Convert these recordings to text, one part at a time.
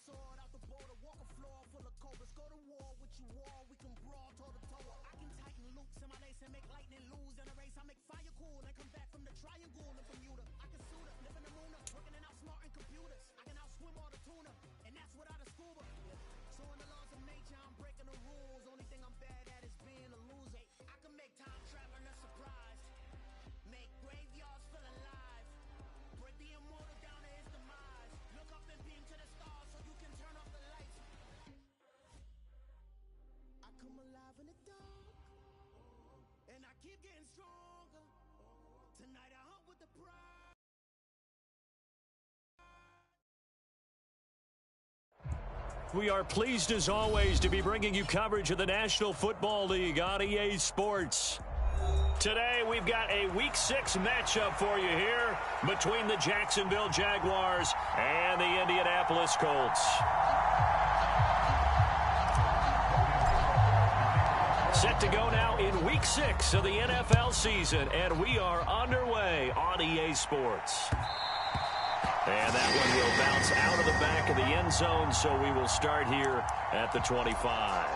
sword out the border, walk a floor full of cobras. Go to war with you all, we can brawl toe to toe. I can tighten loops in my lace and make lightning lose in a race. I make fire cool and come back from the triangle in Bermuda. I can suit up, live in the moon up, working and outsmarting computers. I can outswim all the tuna, and that's without a scuba. So in the laws of nature, I'm breaking the rules. Only thing I'm bad at is being a loser. I can make time traveling a surprise, make graveyards feel alive, break the immortal down to his demise. Look up and beam to the stars so you can turn off the lights. I come alive in the dark, and I keep getting stronger. Tonight I hunt with the pride. We are pleased as always to be bringing you coverage of the National Football League on EA Sports. Today we've got a Week 6 matchup for you here between the Jacksonville Jaguars and the Indianapolis Colts. Set to go now in Week 6 of the NFL season, and we are underway on EA Sports. And that one will bounce out of the back of the end zone, so we will start here at the 25.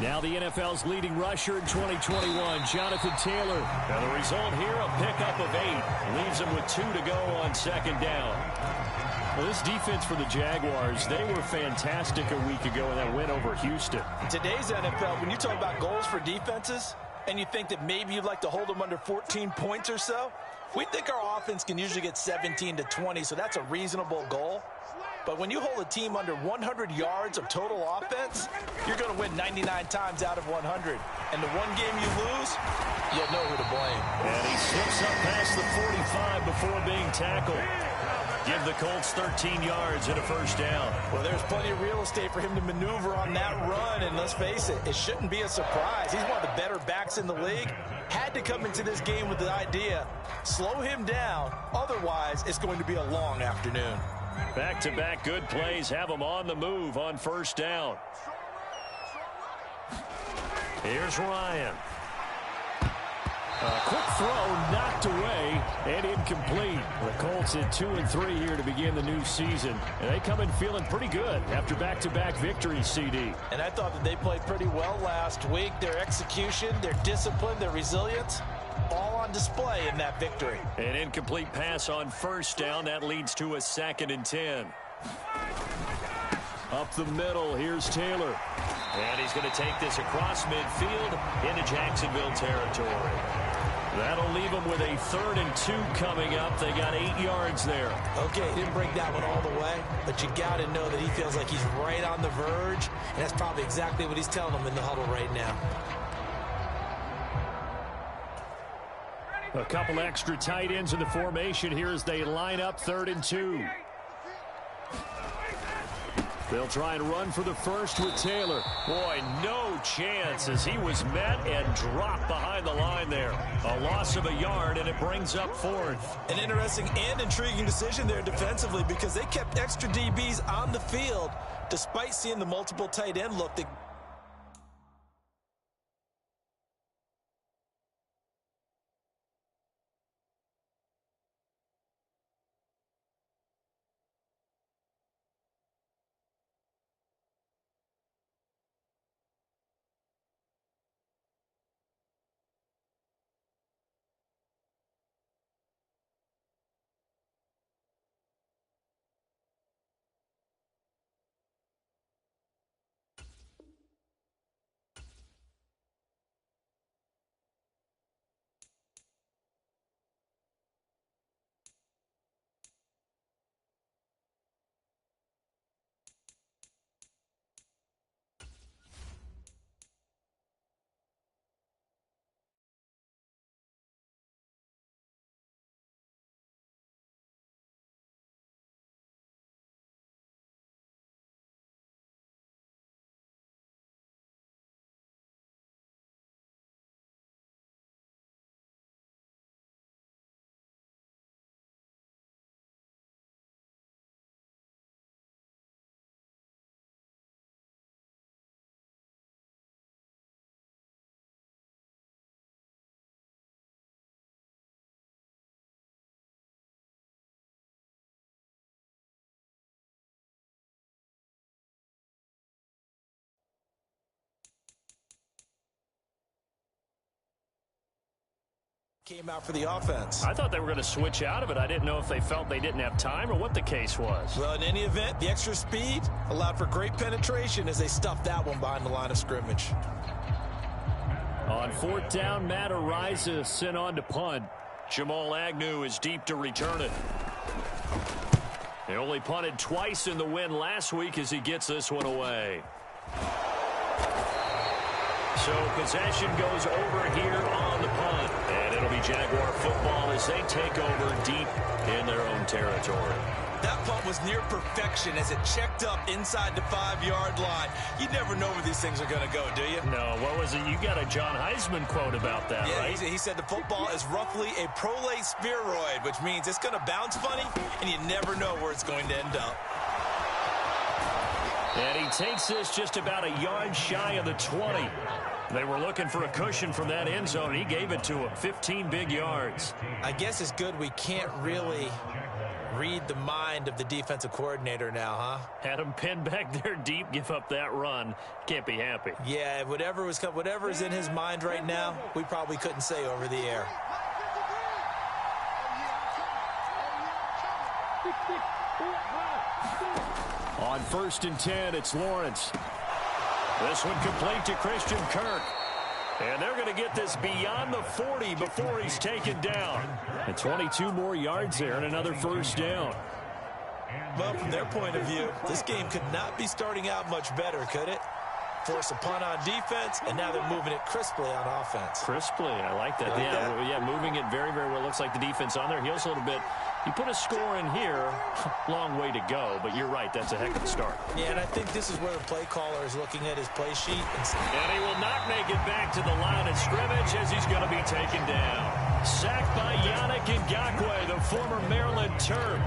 Now the NFL's leading rusher in 2021, Jonathan Taylor. And the result here, a pickup of 8. Leaves him with 2 to go on second down. Well, this defense for the Jaguars, they were fantastic a week ago in that win over Houston. In today's NFL, when you talk about goals for defenses, and you think that maybe you'd like to hold them under 14 points or so, we think our offense can usually get 17 to 20, so that's a reasonable goal. But when you hold a team under 100 yards of total offense, you're going to win 99 times out of 100. And the one game you lose, you'll know who to blame. And he slips up past the 45 before being tackled. Give the Colts 13 yards and a first down. Well, there's plenty of real estate for him to maneuver on that run. And let's face it, it shouldn't be a surprise. He's one of the better backs in the league. Had to come into this game with the idea, slow him down. Otherwise, it's going to be a long afternoon. Back-to-back good plays have them on the move on first down. Here's Ryan. A quick throw knocked away and incomplete. The Colts at 2-3 here to begin the new season. And they come in feeling pretty good after back-to-back victories, CD. And I thought that they played pretty well last week. Their execution, their discipline, their resilience, all on display in that victory. An incomplete pass on first down. That leads to a 2nd and 10. Up the middle, here's Taylor. And he's going to take this across midfield into Jacksonville territory. That'll leave them with a 3rd and 2 coming up. They got 8 yards there. Okay, didn't break that one all the way, but you got to know that he feels like he's right on the verge, and that's probably exactly what he's telling them in the huddle right now. A couple extra tight ends in the formation here as they line up 3rd and 2. They'll try and run for the first with Taylor. Boy, no chance as he was met and dropped behind the line there. A loss of a yard, and it brings up 4th. An interesting and intriguing decision there defensively because they kept extra DBs on the field despite seeing the multiple tight end look. Came out for the offense. I thought they were going to switch out of it. I didn't know if they felt they didn't have time or what the case was. Well, in any event, the extra speed allowed for great penetration as they stuffed that one behind the line of scrimmage. On fourth down, Matt Ariza sent on to punt. Jamal Agnew is deep to return it. They only punted twice in the win last week as he gets this one away. So possession goes over here on the punt. And it'll be Jaguar football as they take over deep in their own territory. That punt was near perfection as it checked up inside the 5-yard line. You never know where these things are going to go, do you? No, what was it? You got a John Heisman quote about that, right? He said the football is roughly a prolate spheroid, which means it's going to bounce funny, and you never know where it's going to end up. And he takes this just about a yard shy of the 20. They were looking for a cushion from that end zone, and he gave it to him. 15 big yards. I guess it's good we can't really read the mind of the defensive coordinator now, huh? Had him pinned back there deep, give up that run. Can't be happy. Yeah, whatever is in his mind right now, we probably couldn't say over the air. On 1st and 10, it's Lawrence. This one complete to Christian Kirk. And they're going to get this beyond the 40 before he's taken down. And 22 more yards there and another first down. Well, from their point of view, this game could not be starting out much better, could it? Force a punt on defense, and now they're moving it crisply on offense. Crisply, I like that. Yeah, moving it very, very well. Looks like the defense on there. Heels a little bit. You put a score in here, long way to go, but you're right, that's a heck of a start. Yeah, and I think this is where the play caller is looking at his play sheet. And he will not make it back to the line of scrimmage as he's going to be taken down. Sacked by Yannick Ngakoue, the former Maryland Terp.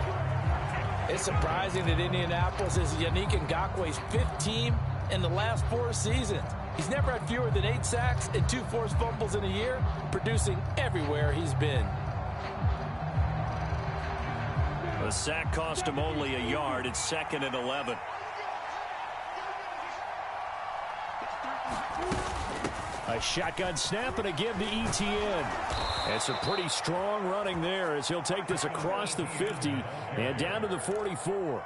It's surprising that Indianapolis is Yannick Ngakoue's 5th team in the last 4 seasons. He's never had fewer than 8 sacks and 2 forced fumbles in a year, producing everywhere he's been. The sack cost him only a yard. It's 2nd and 11. A shotgun snap and a give to Etienne. It's a pretty strong running there as he'll take this across the 50 and down to the 44.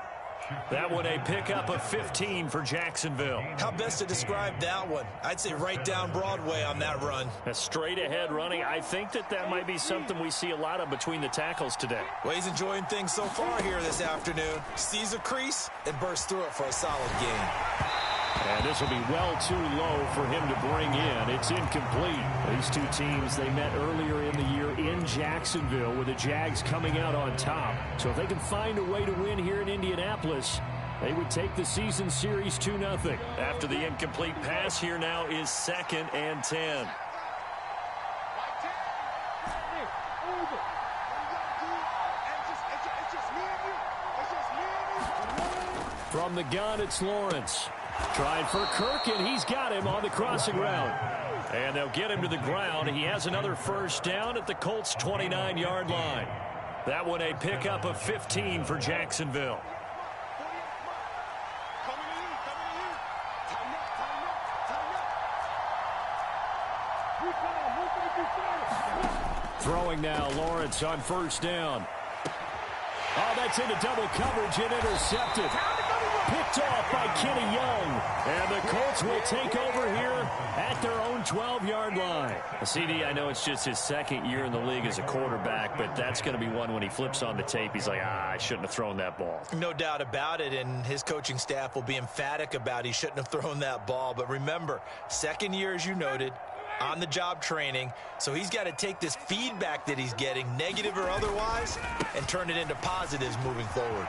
That one a pickup of 15 for Jacksonville. How best to describe that one? I'd say right down Broadway on that run. A straight ahead running. I think that might be something we see a lot of between the tackles today. Well, he's enjoying things so far here this afternoon. Sees a crease and bursts through it for a solid gain. And this will be well too low for him to bring in. It's incomplete. These two teams, they met earlier in the year in Jacksonville with the Jags coming out on top. So if they can find a way to win here in Indianapolis, they would take the season series 2-0. After the incomplete pass, here now is 2nd and 10. From the gun, it's Lawrence. Trying for Kirk, and he's got him on the crossing route. And they'll get him to the ground. He has another first down at the Colts' 29-yard line. That one a pickup of 15 for Jacksonville. Throwing now, Lawrence on first down. Oh, that's into double coverage and intercepted. Picked off by Kenny Young. And the Colts will take over here at their own 12-yard line. CD, I know it's just his 2nd year in the league as a quarterback, but that's going to be one when he flips on the tape. He's like, I shouldn't have thrown that ball. No doubt about it, and his coaching staff will be emphatic about he shouldn't have thrown that ball. But remember, 2nd year, as you noted, on-the-job training, so he's got to take this feedback that he's getting, negative or otherwise, and turn it into positives moving forward.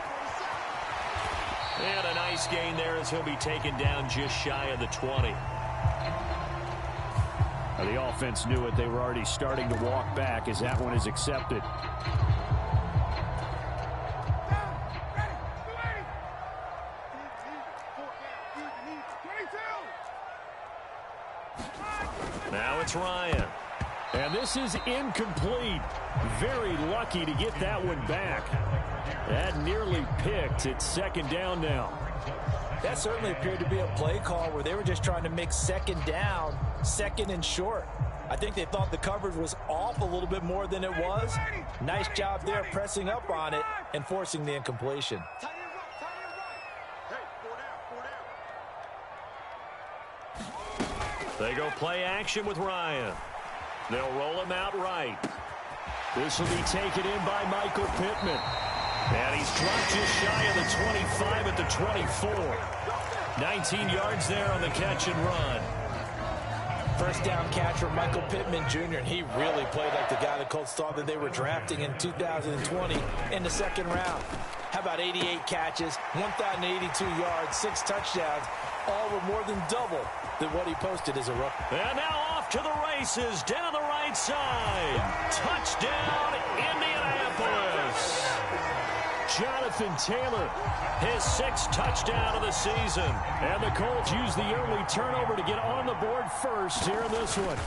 And a nice gain there as he'll be taken down just shy of the 20. Now the offense knew it. They were already starting to walk back as that one is accepted. Now it's Ryan. And this is incomplete. Very lucky to get that one back. That nearly picked. It's 2nd down now. That certainly appeared to be a play call where they were just trying to make 2nd down, 2nd and short. I think they thought the coverage was off a little bit more than it was. Nice job there pressing up on it and forcing the incompletion. They go play action with Ryan. They'll roll him out right. This will be taken in by Michael Pittman. And he's dropped just shy of the 25 at the 24. 19 yards there on the catch and run. First down catch for Michael Pittman Jr., and he really played like the guy the Colts thought that they were drafting in 2020 in the second round. How about 88 catches, 1,082 yards, 6 touchdowns, all were more than double than what he posted as a rookie. And now off to the races, down the right side. Touchdown, Indianapolis. Jonathan Taylor, his 6th touchdown of the season. And the Colts use the early turnover to get on the board first here in this one.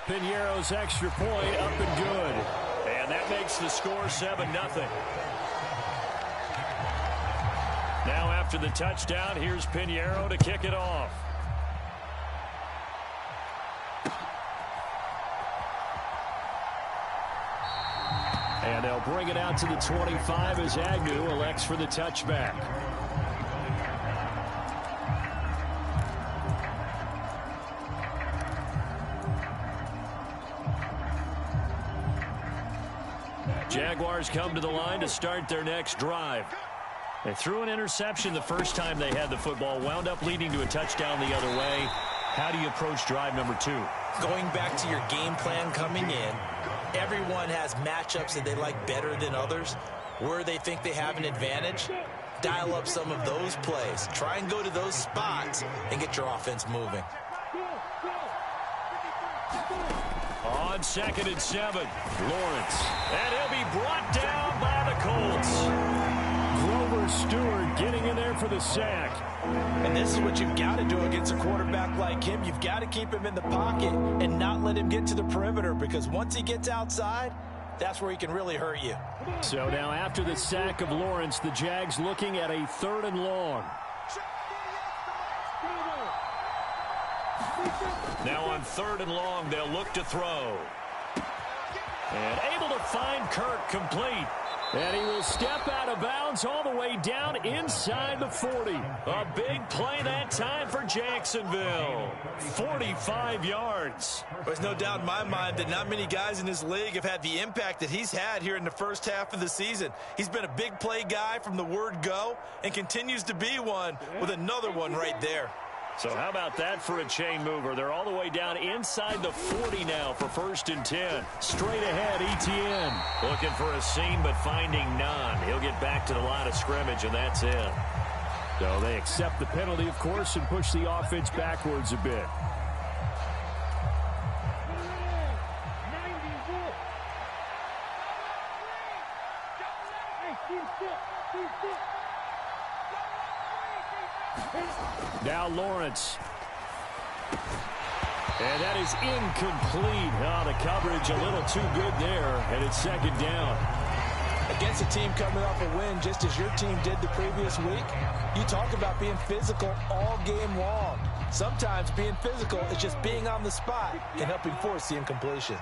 Piñeiro's extra point up and good. And that makes the score 7-0. Now after the touchdown, here's Piñeiro to kick it off. And they'll bring it out to the 25 as Agnew elects for the touchback. Jaguars come to the line to start their next drive. They threw an interception the first time they had the football, wound up leading to a touchdown the other way. How do you approach drive number 2? Going back to your game plan coming in, everyone has matchups that they like better than others. Where they think they have an advantage, dial up some of those plays. Try and go to those spots and get your offense moving. On 2nd and 7, Lawrence. And he'll be brought down by the Colts. Grover Stewart getting in there for the sack. And this is what you've got to do against a quarterback like him. You've got to keep him in the pocket and not let him get to the perimeter, because once he gets outside, that's where he can really hurt you. So now after the sack of Lawrence, the Jags looking at a 3rd and long. Now on 3rd and long, they'll look to throw. And able to find Kirk complete. And he will step out of bounds all the way down inside the 40. A big play that time for Jacksonville. 45 yards. There's no doubt in my mind that not many guys in this league have had the impact that he's had here in the first half of the season. He's been a big play guy from the word go and continues to be one with another one right there. So how about that for a chain mover? They're all the way down inside the 40 now for 1st and 10. Straight ahead, Etienne. Looking for a seam, but finding none. He'll get back to the line of scrimmage, and that's it. So they accept the penalty, of course, and push the offense backwards a bit. Now Lawrence. And that is incomplete. Oh, the coverage a little too good there, and it's 2nd down. Against a team coming off a win, just as your team did the previous week, you talk about being physical all game long. Sometimes being physical is just being on the spot and helping force the incompletion.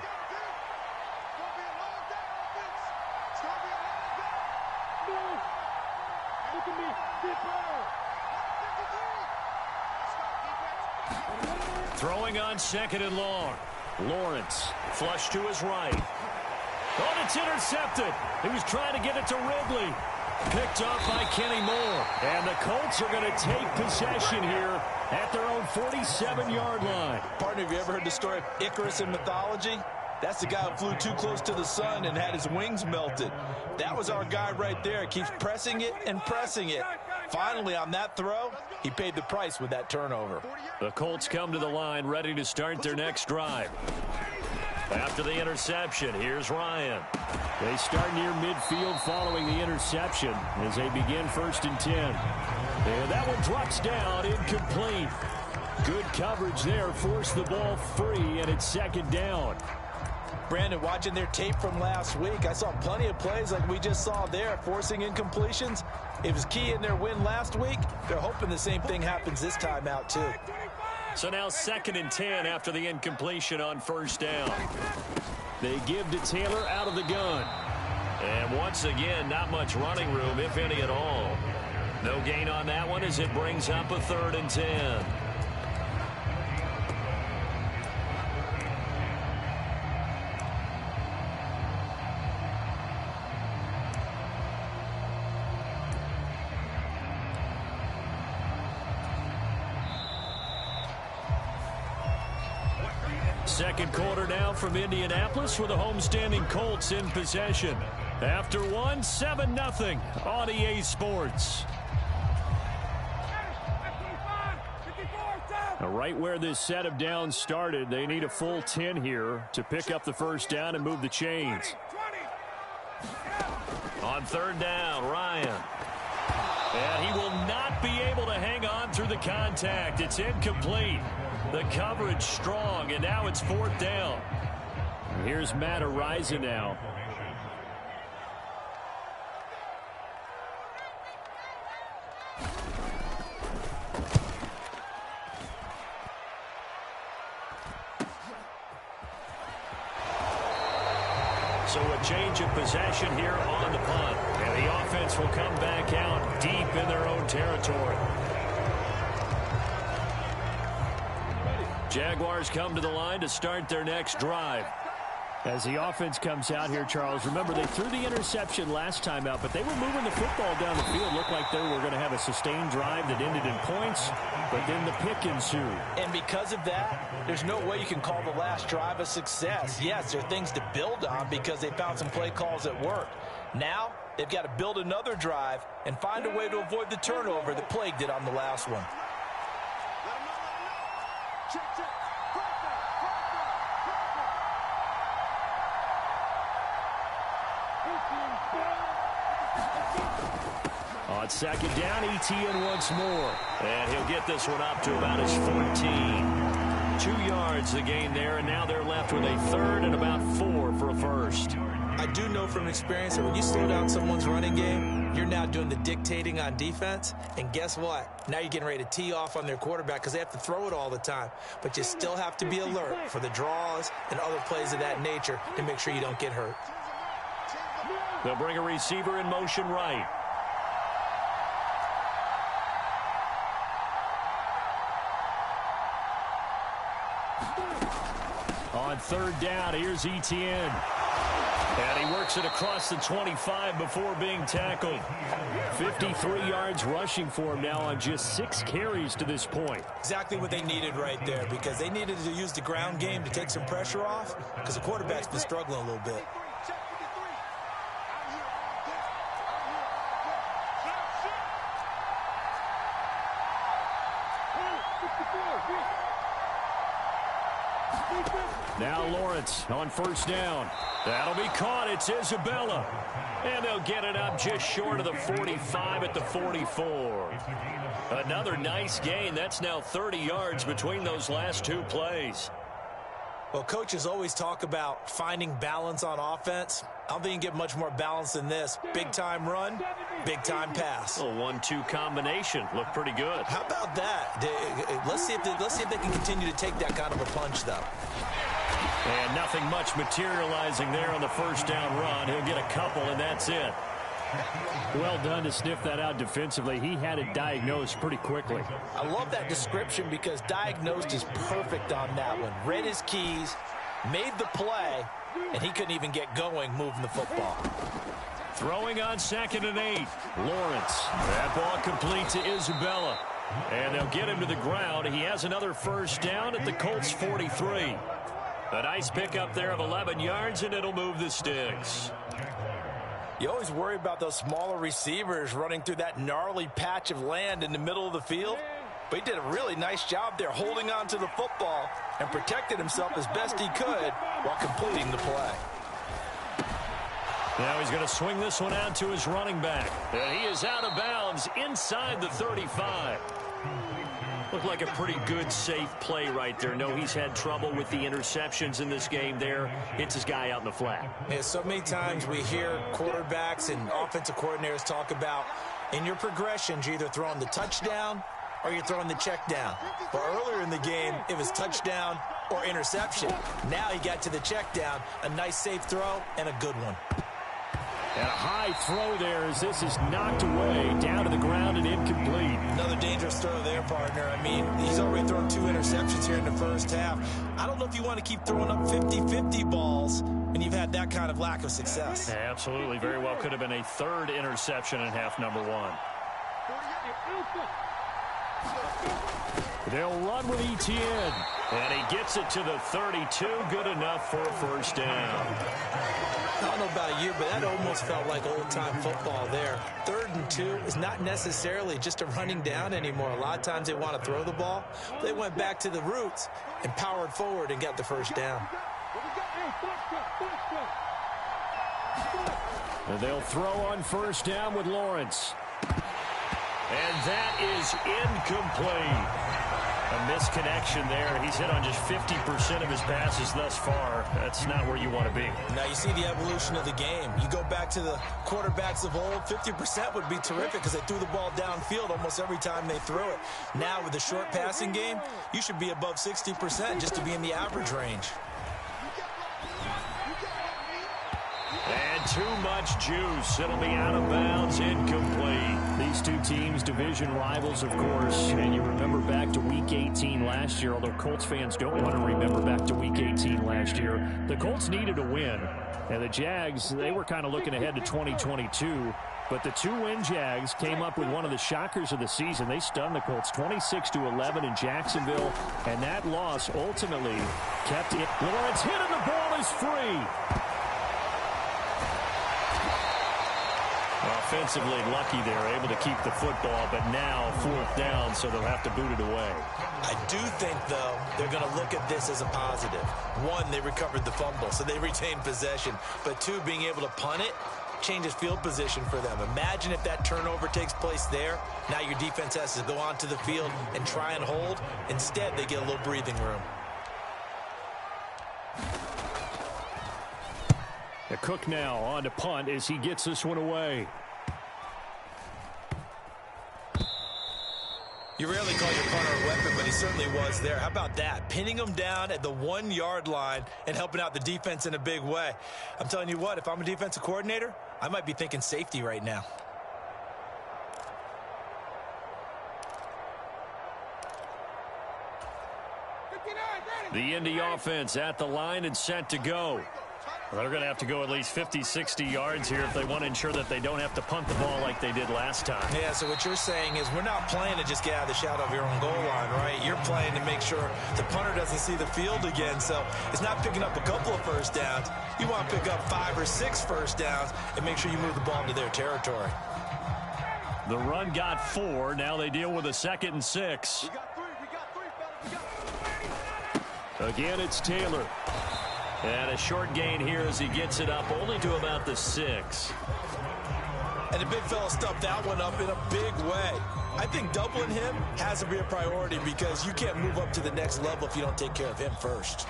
Throwing on 2nd and long. Lawrence, flush to his right. Oh, it's intercepted. He was trying to get it to Ridley. Picked off by Kenny Moore. And the Colts are going to take possession here at their own 47-yard line. Partner, have you ever heard the story of Icarus in mythology? That's the guy who flew too close to the sun and had his wings melted. That was our guy right there. Keeps pressing it and pressing it. Finally, on that throw, he paid the price with that turnover. The Colts come to the line ready to start their next drive. After the interception, here's Ryan. They start near midfield following the interception as they begin 1st and 10. And that one drops down, incomplete. Good coverage there, forced the ball free, and it's 2nd down. Brandon, watching their tape from last week, I saw plenty of plays like we just saw there, forcing incompletions. It was key in their win last week. They're hoping the same thing happens this time out, too. So now 2nd and 10 after the incompletion on first down. They give to Taylor out of the gun. And once again, not much running room, if any at all. No gain on that one as it brings up a 3rd and 10. Second quarter now from Indianapolis with the homestanding Colts in possession. After one, 7-0 on EA Sports. Now, right where this set of downs started, they need a full 10 here to pick up the first down and move the chains. On 3rd down, Ryan. And he will not be able to hang on through the contact. It's incomplete. The coverage strong, and now it's 4th down. Here's Matt Ariza now. So a change of possession here on the punt. And the offense will come back out deep in their own territory. Jaguars come to the line to start their next drive. As the offense comes out here, Charles, remember they threw the interception last time out, but they were moving the football down the field. Looked like they were going to have a sustained drive that ended in points, but then the pick ensued. And because of that, there's no way you can call the last drive a success. Yes, there are things to build on because they found some play calls that worked. Now, they've got to build another drive and find a way to avoid the turnover that plagued it on the last one. On 2nd down, Etienne once more. And he'll get this one up to about his 14. 2 yards the gain there, and now they're left with a 3rd and about 4 for a first. I do know from experience that when you slow down someone's running game, you're now doing the dictating on defense. And guess what? Now you're getting ready to tee off on their quarterback because they have to throw it all the time. But you still have to be alert for the draws and other plays of that nature to make sure you don't get hurt. They'll bring a receiver in motion right. On 3rd down, here's Etienne. And he works it across the 25 before being tackled. 53 yards rushing for him now on just 6 carries to this point. Exactly what they needed right there because they needed to use the ground game to take some pressure off because the quarterback's been struggling a little bit. Now Lawrence on 1st down. That'll be caught. It's Isabella. And they'll get it up just short of the 45 at the 44. Another nice gain. That's now 30 yards between those last 2 plays. Well, coaches always talk about finding balance on offense. I don't think you can get much more balance than this. Big-time run, big-time pass. A 1-2 combination. Looked pretty good. How about that? Let's see if they can continue to take that kind of a punch, though. And nothing much materializing there on the 1st down run. He'll get a couple, and that's it. Well done to sniff that out defensively. He had it diagnosed pretty quickly. I love that description because diagnosed is perfect on that one. Read his keys, made the play, and he couldn't even get going moving the football. Throwing on 2nd and 8. Lawrence. That ball complete to Isabella. And they'll get him to the ground. He has another 1st down at the Colts 43. A nice pickup there of 11 yards, and it'll move the sticks. You always worry about those smaller receivers running through that gnarly patch of land in the middle of the field. But he did a really nice job there holding on to the football and protected himself as best he could while completing the play. Now he's going to swing this one out to his running back. And he is out of bounds inside the 35. Looked like a pretty good, safe play right there. No, he's had trouble with the interceptions in this game there. Hits his guy out in the flat. Yeah, so many times we hear quarterbacks and offensive coordinators talk about in your progressions, you're either throwing the touchdown or you're throwing the check down. But earlier in the game, it was touchdown or interception. Now he got to the check down, a nice safe throw, and a good one. And a high throw there as this is knocked away, down to the ground and incomplete. Another dangerous throw there, partner. I mean, he's already thrown 2 interceptions here in the first half. I don't know if you want to keep throwing up 50-50 balls, and you've had that kind of lack of success. Absolutely. Very well could have been a 3rd interception in half number 1. They'll run with Etienne. And he gets it to the 32. Good enough for a first down. I don't know about you, but that almost felt like old-time football there. 3rd and 2 is not necessarily just a running down anymore. A lot of times they want to throw the ball. They went back to the roots and powered forward and got the first down. And they'll throw on first down with Lawrence. And that is incomplete. A misconnection there. He's hit on just 50% of his passes thus far. That's not where you want to be. Now you see the evolution of the game. You go back to the quarterbacks of old, 50% would be terrific because they threw the ball downfield almost every time they threw it. Now with the short passing game, you should be above 60% just to be in the average range. And too much juice. It'll be out of bounds, incomplete. These two teams, division rivals, of course. And you remember back to Week 18 last year, although Colts fans don't want to remember back to Week 18 last year. The Colts needed a win. And the Jags, they were kind of looking ahead to 2022. But the 2-win Jags came up with one of the shockers of the season. They stunned the Colts 26-11 in Jacksonville. And that loss ultimately kept it. Lawrence hit and the ball is free. Offensively lucky they're able to keep the football, but now 4th down, so they'll have to boot it away. I do think, though, they're going to look at this as a positive. 1, they recovered the fumble, so they retained possession. But 2, being able to punt it changes field position for them. Imagine if that turnover takes place there. Now your defense has to go onto the field and try and hold. Instead, they get a little breathing room. The Cook now on to punt as he gets this one away. You rarely call your punter a weapon, but he certainly was there. How about that? Pinning him down at the 1-yard line and helping out the defense in a big way. I'm telling you what, if I'm a defensive coordinator, I might be thinking safety right now. The Indy offense at the line and set to go. Well, they're going to have to go at least 50, 60 yards here if they want to ensure that they don't have to punt the ball like they did last time. Yeah, so what you're saying is we're not playing to just get out of the shadow of your own goal line, right? You're playing to make sure the punter doesn't see the field again. So it's not picking up a couple of first downs. You want to pick up 5 or 6 first downs and make sure you move the ball into their territory. The run got 4. Now they deal with a 2nd and 6. Again, it's Taylor. And a short gain here as he gets it up only to about the 6. And the big fella stuffed that one up in a big way. I think doubling him has to be a priority because you can't move up to the next level if you don't take care of him first.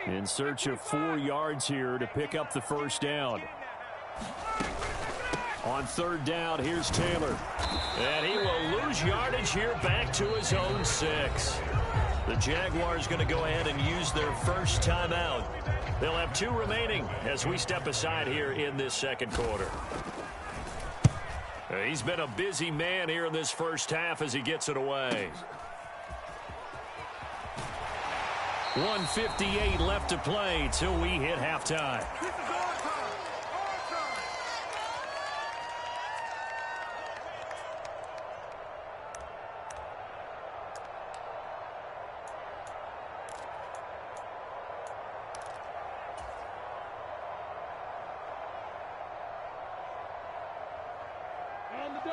In search of 4 yards here to pick up the first down. On 3rd down, here's Taylor. And he will lose yardage here back to his own 6. The Jaguars going to go ahead and use their first timeout. They'll have 2 remaining as we step aside here in this 2nd quarter. He's been a busy man here in this first half as he gets it away. 1:58 left to play till we hit halftime.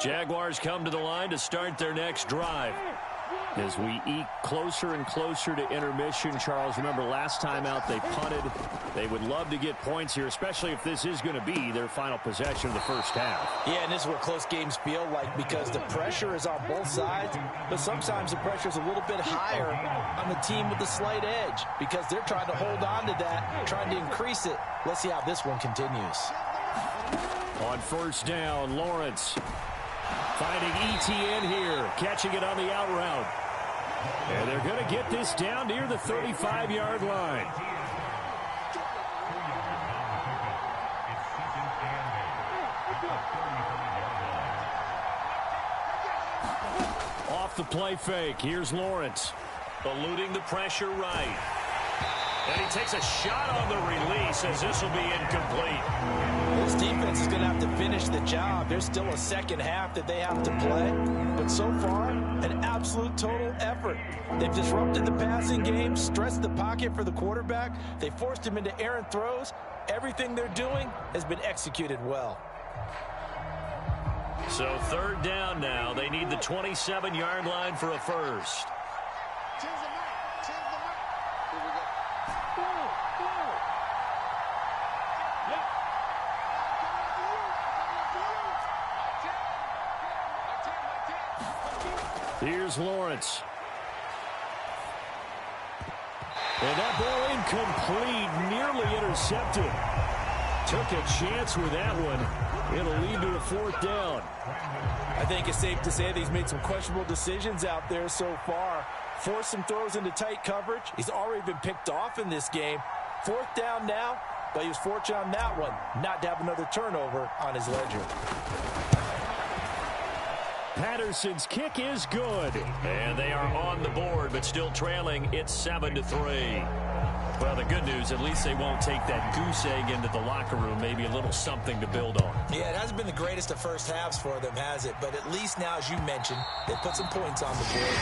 Jaguars come to the line to start their next drive. As we eke closer and closer to intermission, Charles, remember last time out they punted. They would love to get points here, especially if this is going to be their final possession of the first half. Yeah, and this is what close games feel like because the pressure is on both sides, but sometimes the pressure is a little bit higher on the team with the slight edge because they're trying to hold on to that, trying to increase it. Let's see how this one continues. On first down, Lawrence finding ETN here, catching it on the out route. And they're going to get this down near the 35-yard line. Off the play fake, here's Lawrence. Eluding the pressure right. And he takes a shot on the release as this will be incomplete. This defense is going to have to finish the job. There's still a second half that they have to play. But so far, an absolute total effort. They've disrupted the passing game, stressed the pocket for the quarterback. They forced him into errant throws. Everything they're doing has been executed well. So third down now. They need the 27-yard line for a first. Here's Lawrence. And that ball incomplete, nearly intercepted. Took a chance with that one. It'll lead to a fourth down. I think it's safe to say that he's made some questionable decisions out there so far. Forced some throws into tight coverage. He's already been picked off in this game. Fourth down now, but he was fortunate on that one not to have another turnover on his ledger. Patterson's kick is good. And they are on the board, but still trailing. It's 7-3. Well, the good news, at least they won't take that goose egg into the locker room. Maybe a little something to build on. Yeah, it hasn't been the greatest of first halves for them, has it? But at least now, as you mentioned, they put some points on the board.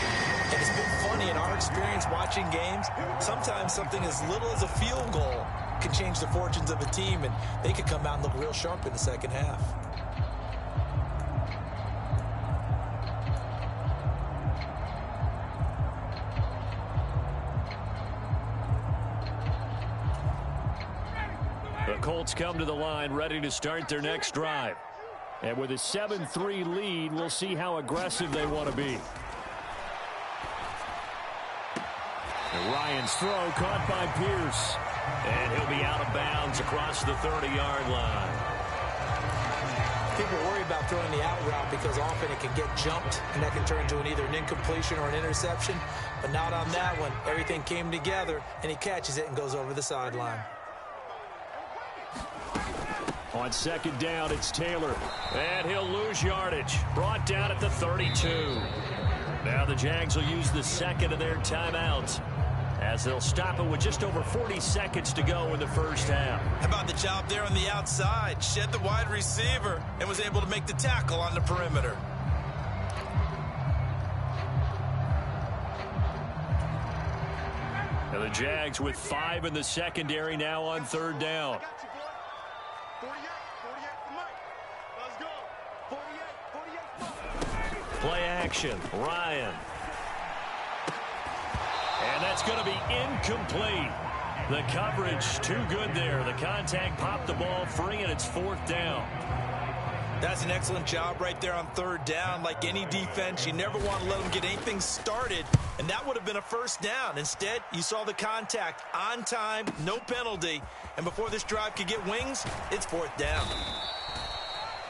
And it's been funny in our experience watching games. Sometimes something as little as a field goal can change the fortunes of a team, and they could come out and look real sharp in the second half. The Colts come to the line ready to start their next drive. And with a 7-3 lead, we'll see how aggressive they want to be. And Ryan's throw caught by Pierce. And he'll be out of bounds across the 30-yard line. People worry about throwing the out route because often it can get jumped, and that can turn into either an incompletion or an interception. But not on that one. Everything came together, and he catches it and goes over the sideline. On second down, it's Taylor. And he'll lose yardage. Brought down at the 32. Now the Jags will use the second of their timeouts as they'll stop it with just over 40 seconds to go in the first half. How about the job there on the outside? Shed the wide receiver and was able to make the tackle on the perimeter. Now the Jags with 5 in the secondary now on third down. Play action, Ryan. And that's going to be incomplete. The coverage too good there. The contact popped the ball free, and it's fourth down. That's an excellent job right there on third down. Like any defense, you never want to let them get anything started, and that would have been a first down. Instead, you saw the contact on time, no penalty, and before this drive could get wings, it's fourth down.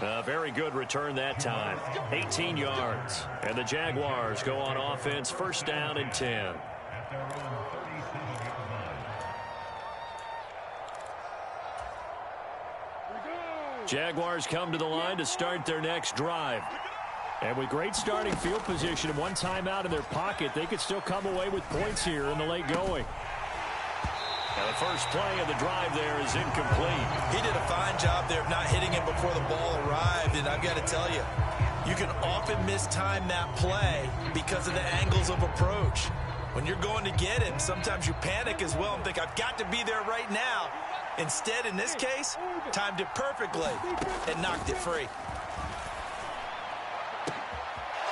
A very good return that time. 18 yards. And the Jaguars go on offense, first down and 10. Jaguars come to the line to start their next drive. And with great starting field position and one timeout in their pocket, they could still come away with points here in the late going. Now the first play of the drive there is incomplete. He did a fine job there of not hitting him before the ball arrived, and I've got to tell you, you can often mistime that play because of the angles of approach. When you're going to get him, sometimes you panic as well and think, I've got to be there right now. Instead, in this case, timed it perfectly and knocked it free.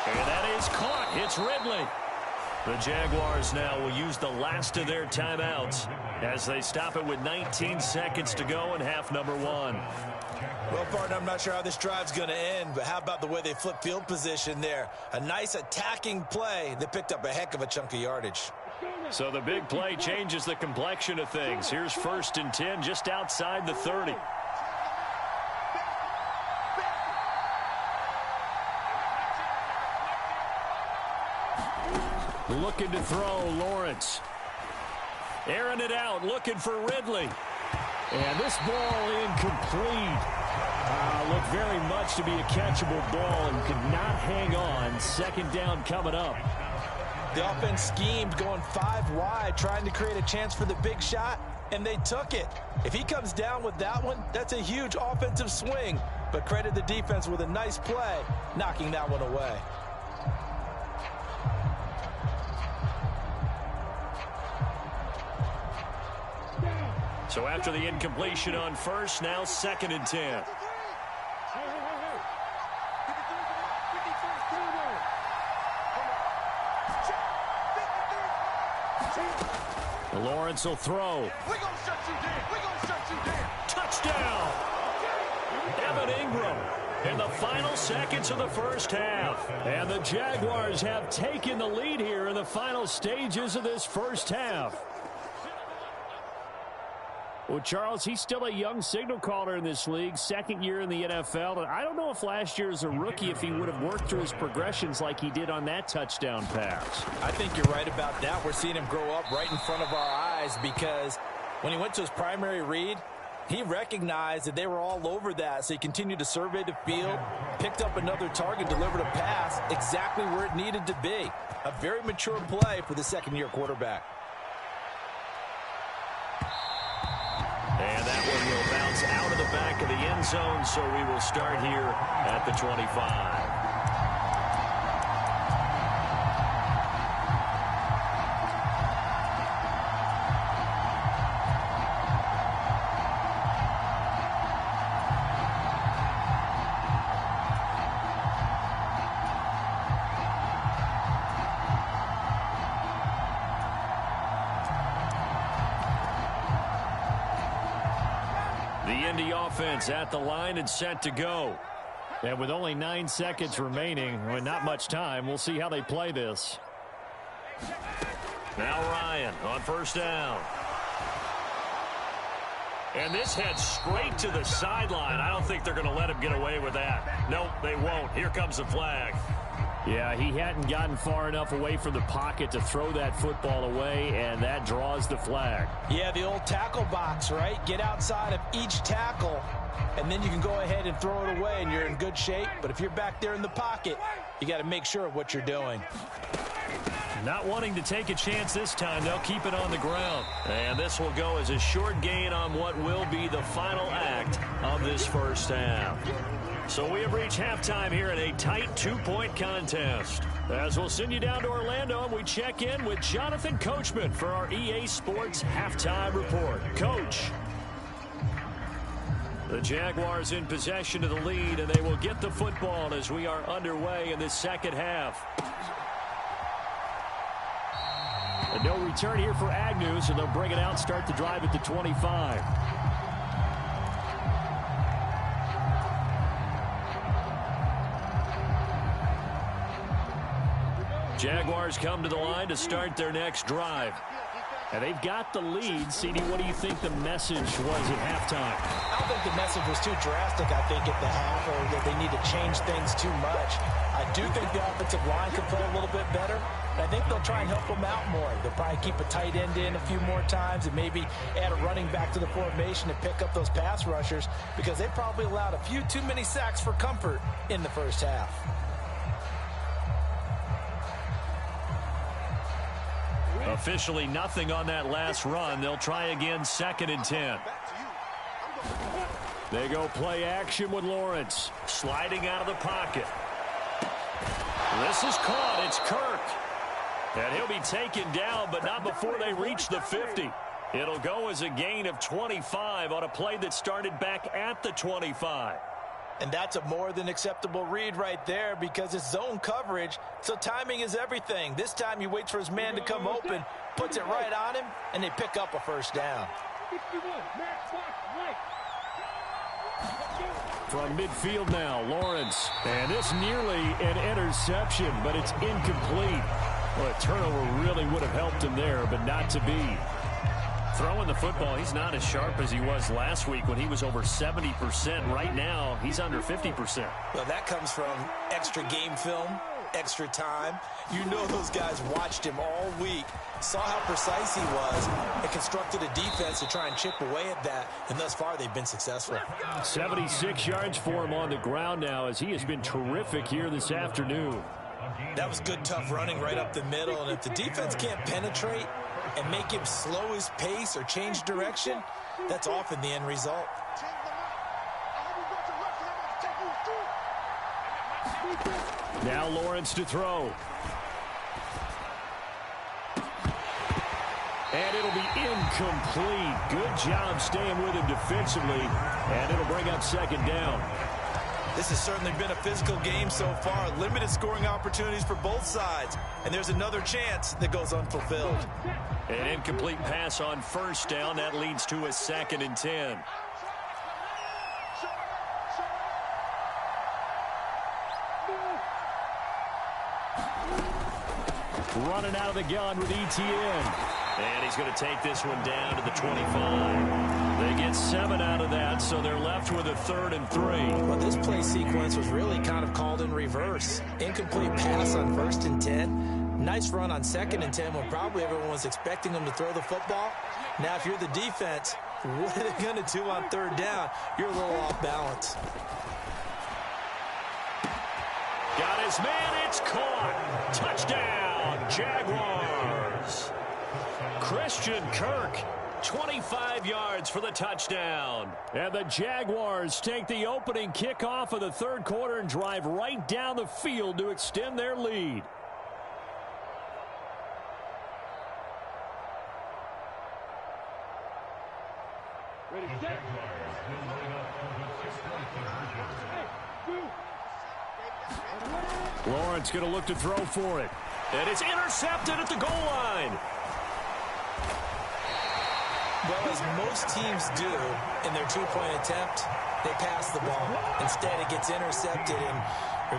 And that is caught. It's Ridley. The Jaguars now will use the last of their timeouts as they stop it with 19 seconds to go in half number 1. Well, partner, I'm not sure how this drive's going to end, but how about the way they flip field position there? A nice attacking play. They picked up a heck of a chunk of yardage. So the big play changes the complexion of things. Here's 1st and 10 just outside the 30. Looking to throw, Lawrence. Airing it out, looking for Ridley. And this ball incomplete. Looked very much to be a catchable ball and could not hang on. 2nd down coming up. The offense schemed going 5 wide, trying to create a chance for the big shot, and they took it. If he comes down with that one, that's a huge offensive swing. But credit the defense with a nice play, knocking that one away. So after the incompletion on 1st, now 2nd and 10. Lawrence will throw. We're gonna shut you down. We're gonna shut you down. Touchdown! Evan Ingram in the final seconds of the 1st half. And the Jaguars have taken the lead here in the final stages of this 1st half. Well, Charles, he's still a young signal caller in this league, 2nd year in the NFL. And I don't know if last year as a rookie if he would have worked through his progressions like he did on that touchdown pass. I think you're right about that. We're seeing him grow up right in front of our eyes because when he went to his primary read, he recognized that they were all over that, so he continued to survey the field, picked up another target, delivered a pass exactly where it needed to be. A very mature play for the 2nd-year quarterback. And that one will bounce out of the back of the end zone, so we will start here at the 25. Offense at the line and set to go. And with only 9 seconds remaining, with not much time, we'll see how they play this. Now Ryan on 1st down. And this heads straight to the sideline. I don't think they're going to let him get away with that. Nope, they won't. Here comes the flag. Yeah, he hadn't gotten far enough away from the pocket to throw that football away, and that draws the flag. Yeah, the old tackle box, right? Get outside of each tackle, and then you can go ahead and throw it away, and you're in good shape. But if you're back there in the pocket, you got to make sure of what you're doing. Not wanting to take a chance this time, they'll keep it on the ground. And this will go as a short gain on what will be the final act of this 1st half. So we have reached halftime here in a tight 2-point contest. As we'll send you down to Orlando, and we check in with Jonathan Coachman for our EA Sports Halftime Report. Coach. The Jaguars in possession of the lead, and they will get the football as we are underway in this 2nd half. And no return here for Agnew, so they'll bring it out, start the drive at the 25. Jaguars come to the line to start their next drive. And they've got the lead. CD, what do you think the message was at halftime? I don't think the message was too drastic, I think, at the half, or that they need to change things too much. I do think the offensive line could play a little bit better. And I think they'll try and help them out more. They'll probably keep a tight end in a few more times and maybe add a running back to the formation to pick up those pass rushers because they probably allowed a few too many sacks for comfort in the 1st half. Officially nothing on that last run. They'll try again 2nd and 10. They go play action with Lawrence. Sliding out of the pocket. This is caught. It's Kirk. And he'll be taken down, but not before they reach the 50. It'll go as a gain of 25 on a play that started back at the 25. And that's a more than acceptable read right there because it's zone coverage, so timing is everything. This time he waits for his man to come open, puts it right on him, and they pick up a first down. From midfield now, Lawrence. And this nearly an interception, but it's incomplete. Well, a turnover really would have helped him there, but not to be. Throwing the football, he's not as sharp as he was last week when he was over 70%. Right now, he's under 50%. Well, that comes from extra game film, extra time. You know those guys watched him all week, saw how precise he was, and constructed a defense to try and chip away at that, and thus far they've been successful. 76 yards for him on the ground now as he has been terrific here this afternoon. That was good, tough running right up the middle, and if the defense can't penetrate and make him slow his pace or change direction, that's often the end result. Now Lawrence to throw. And it'll be incomplete. Good job staying with him defensively, and it'll bring up second down. This has certainly been a physical game so far. Limited scoring opportunities for both sides. And there's another chance that goes unfulfilled. An incomplete pass on first down. That leads to a 2nd and 10. Running out of the gun with ETN. And he's going to take this one down to the 25. They get 7 out of that, so they're left with a 3rd and 3. Well, this play sequence was really kind of called in reverse. Incomplete pass on 1st and 10. Nice run on 2nd and 10 when probably everyone was expecting him to throw the football. Now, if you're the defense, what are they going to do on 3rd down? You're a little off balance. Got his man. It's caught. Touchdown, Jaguars. Christian Kirk, 25 yards for the touchdown. And the Jaguars take the opening kickoff of the 3rd quarter and drive right down the field to extend their lead. Ready, set. Lawrence going to look to throw for it. And it's intercepted at the goal line. Well, as most teams do in their 2-point attempt, they pass the ball. Instead, it gets intercepted. And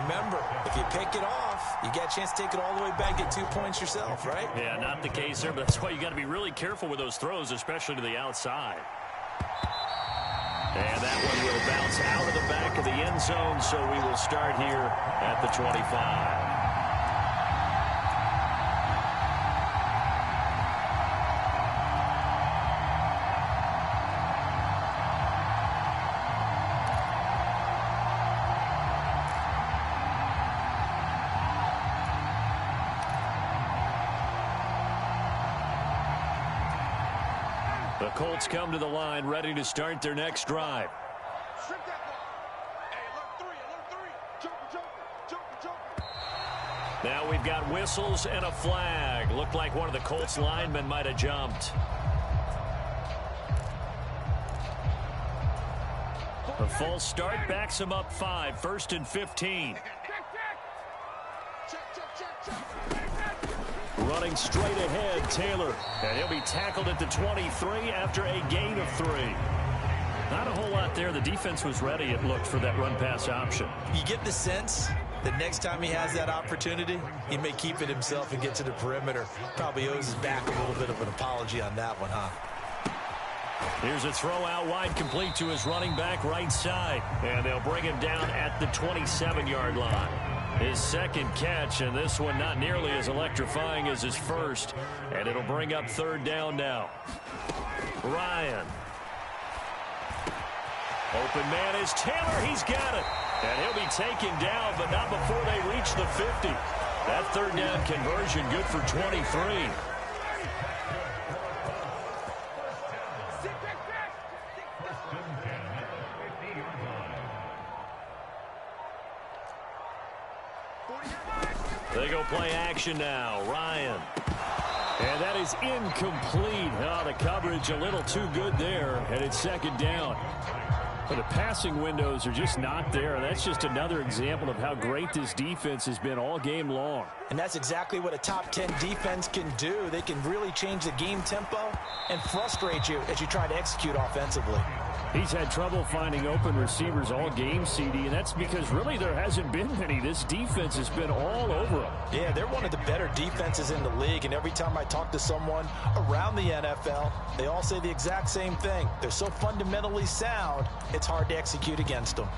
remember, if you pick it off, you get a chance to take it all the way back, get 2 points yourself, right? Yeah, not the case there, but that's why you got to be really careful with those throws, especially to the outside. And that one will bounce out of the back of the end zone, so we will start here at the 25. The Colts come to the line, ready to start their next drive. Now we've got whistles and a flag. Looked like one of the Colts linemen might have jumped. A false start backs him up 5, 1st and 15. Running straight ahead, Taylor. And he'll be tackled at the 23 after a gain of 3. Not a whole lot there. The defense was ready, it looked, for that run-pass option. You get the sense that next time he has that opportunity, he may keep it himself and get to the perimeter. Probably owes his back a little bit of an apology on that one, huh? Here's a throw out wide, complete to his running back right side. And they'll bring him down at the 27-yard line. His 2nd catch, and this one not nearly as electrifying as his first. And it'll bring up 3rd down now. Ryan. Open man is Taylor. He's got it. And he'll be taken down, but not before they reach the 50. That 3rd down conversion good for 23. They go play action now. Ryan. And that is incomplete. Oh, the coverage a little too good there, and it's 2nd down. But the passing windows are just not there. That's just another example of how great this defense has been all game long. And that's exactly what a top 10 defense can do. They can really change the game tempo and frustrate you as you try to execute offensively. He's had trouble finding open receivers all game, CD, and that's because really there hasn't been many. This defense has been all over them. Yeah, they're one of the better defenses in the league, and every time I talk to someone around the NFL, they all say the exact same thing. They're so fundamentally sound, it's hard to execute against them.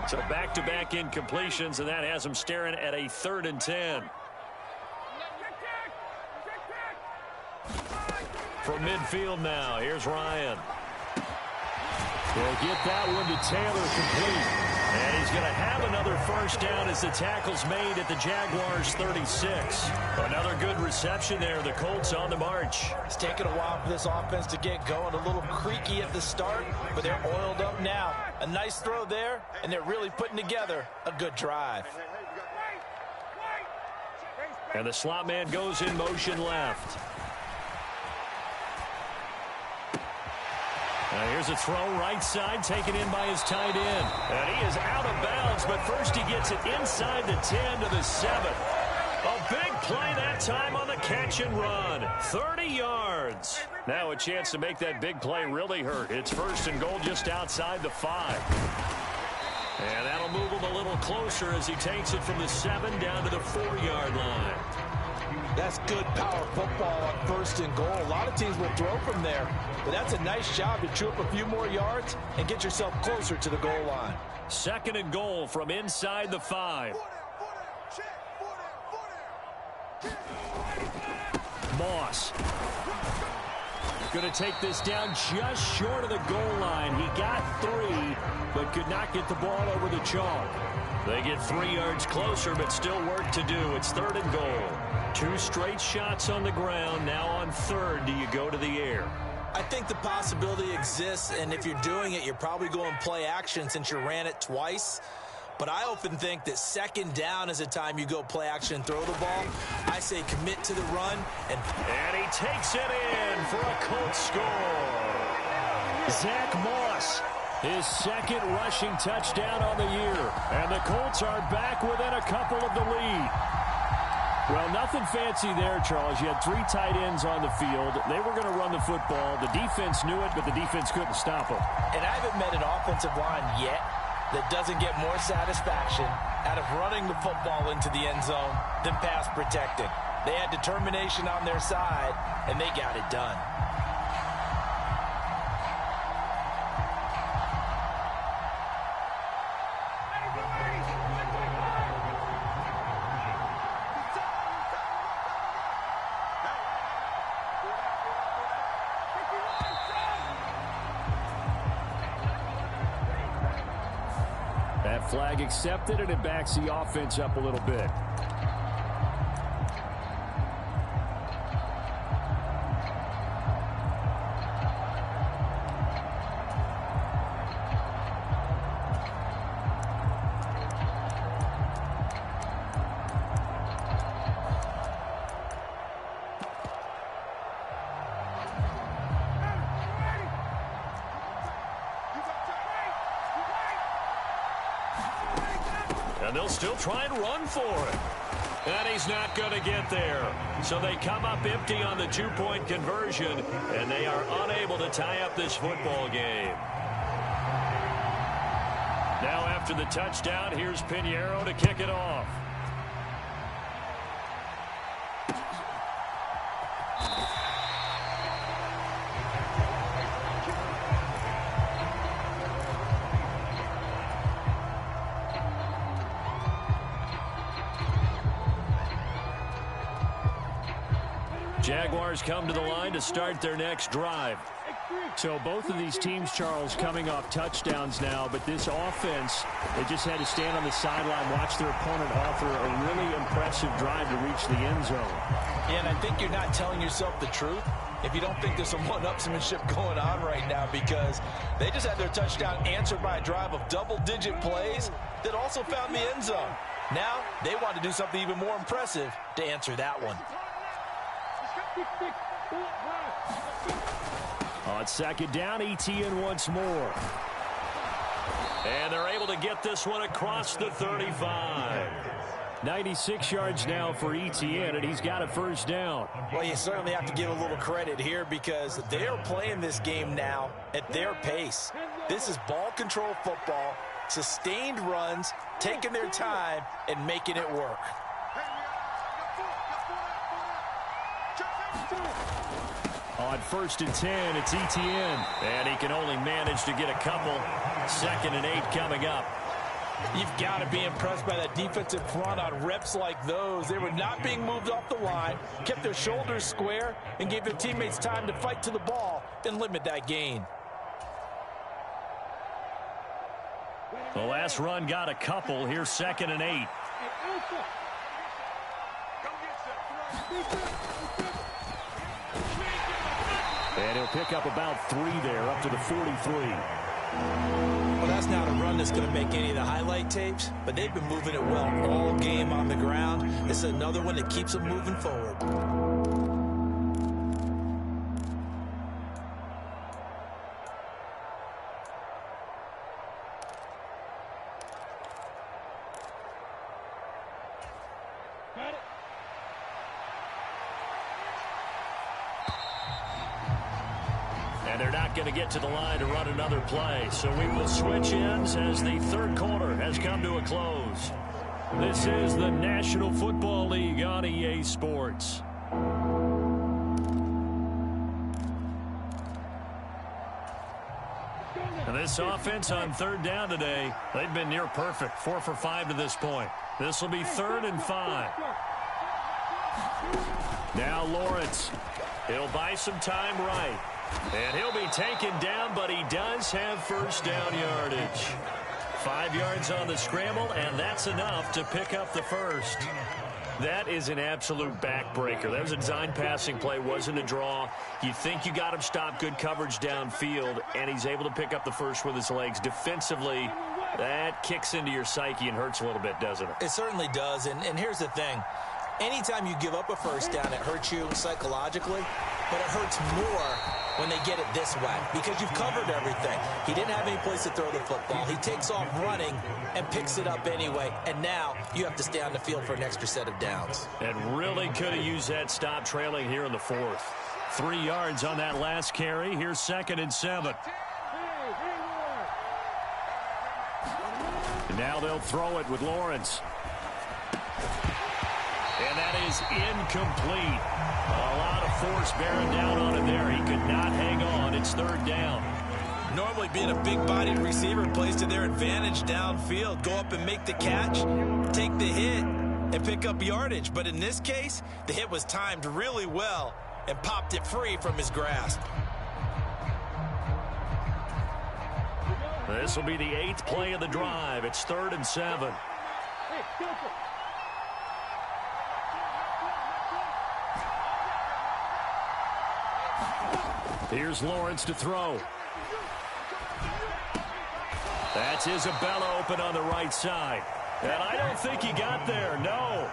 So back-to-back incompletions, and that has them staring at a 3rd and 10. From midfield now, here's Ryan. They'll get that one to Taylor complete. And he's going to have another first down as the tackle's made at the Jaguars' 36. Another good reception there. The Colts on the march. It's taken a while for this offense to get going. A little creaky at the start, but they're oiled up now. A nice throw there, and they're really putting together a good drive. And the slot man goes in motion left. Here's a throw right side, taken in by his tight end. And he is out of bounds, but first he gets it inside the 10 to the 7. A big play that time on the catch and run. 30 yards. Now a chance to make that big play really hurt. It's 1st and goal just outside the 5. And that'll move him a little closer as he takes it from the 7 down to the 4-yard line. That's good power football on 1st and goal. A lot of teams will throw from there, but that's a nice job to chew up a few more yards and get yourself closer to the goal line. 2nd and goal from inside the 5. Moss. Going to take this down just short of the goal line. He got 3, but could not get the ball over the chalk. They get 3 yards closer, but still work to do. It's 3rd and goal. 2 straight shots on the ground. Now on 3rd, do you go to the air? I think the possibility exists, and if you're doing it, you're probably going play action since you ran it twice. But I often think that 2nd down is a time you go play action and throw the ball. I say commit to the run. And he takes it in for a Colts score. Zach Moss, his 2nd rushing touchdown on the year. And the Colts are back within a couple of the lead. Well, nothing fancy there, Charles. You had 3 tight ends on the field. They were going to run the football. The defense knew it, but the defense couldn't stop them. And I haven't met an offensive line yet that doesn't get more satisfaction out of running the football into the end zone than pass protecting. They had determination on their side, and they got it done. That flag accepted, and it backs the offense up a little bit. And they'll still try and run for it. And he's not going to get there. So they come up empty on the 2-point conversion, and they are unable to tie up this football game. Now after the touchdown, here's Pinheiro to kick it off. Jaguars come to the line to start their next drive. So both of these teams, Charles, coming off touchdowns now, but this offense, they just had to stand on the sideline, watch their opponent offer a really impressive drive to reach the end zone. Yeah, and I think you're not telling yourself the truth if you don't think there's some one-upsmanship going on right now, because they just had their touchdown answered by a drive of double-digit plays that also found the end zone. Now they want to do something even more impressive to answer that one. On second down, ETN once more. And they're able to get this one across the 35. 96 yards now for ETN, and he's got a first down. Well, you certainly have to give a little credit here because they are playing this game now at their pace. This is ball control football, sustained runs, taking their time, and making it work. On first and 10, it's ETN. And he can only manage to get a couple. 2nd and 8 coming up. You've got to be impressed by that defensive front on reps like those. They were not being moved off the line, kept their shoulders square, and gave their teammates time to fight to the ball and limit that gain. The last run got a couple. Here's 2nd and 8. And he'll pick up about 3 there, up to the 43. Well, that's not a run that's going to make any of the highlight tapes, but they've been moving it well all game on the ground. This is another one that keeps them moving forward. And they're not going to get to the line to run another play. So we will switch ends as the third quarter has come to a close. This is the National Football League on EA Sports. And this offense on third down today, they've been near perfect. 4 for 5 to this point. This will be 3rd and 5. Now Lawrence. He'll buy some time right. And he'll be taken down, but he does have first down yardage. 5 yards on the scramble, and that's enough to pick up the first. That is an absolute backbreaker. That was a design passing play, wasn't a draw. You think you got him stopped, good coverage downfield, and he's able to pick up the first with his legs. Defensively, that kicks into your psyche and hurts a little bit, doesn't it? It certainly does, and here's the thing. Anytime you give up a first down, it hurts you psychologically, but it hurts more when they get it this way because you've covered everything. He didn't have any place to throw the football. He takes off running and picks it up anyway, and now you have to stay on the field for an extra set of downs. And really could have used that stop trailing here in the 4th. 3 yards on that last carry. Here's 2nd and 7. And now they'll throw it with Lawrence. And that is incomplete. A lot of force bearing down on him there. He could not hang on. It's 3rd down. Normally being a big-bodied receiver plays to their advantage downfield. Go up and make the catch, take the hit, and pick up yardage. But in this case, the hit was timed really well and popped it free from his grasp. This will be the 8th play of the drive. It's 3rd and 7. Here's Lawrence to throw. That's Isabella open on the right side. And I don't think he got there, no.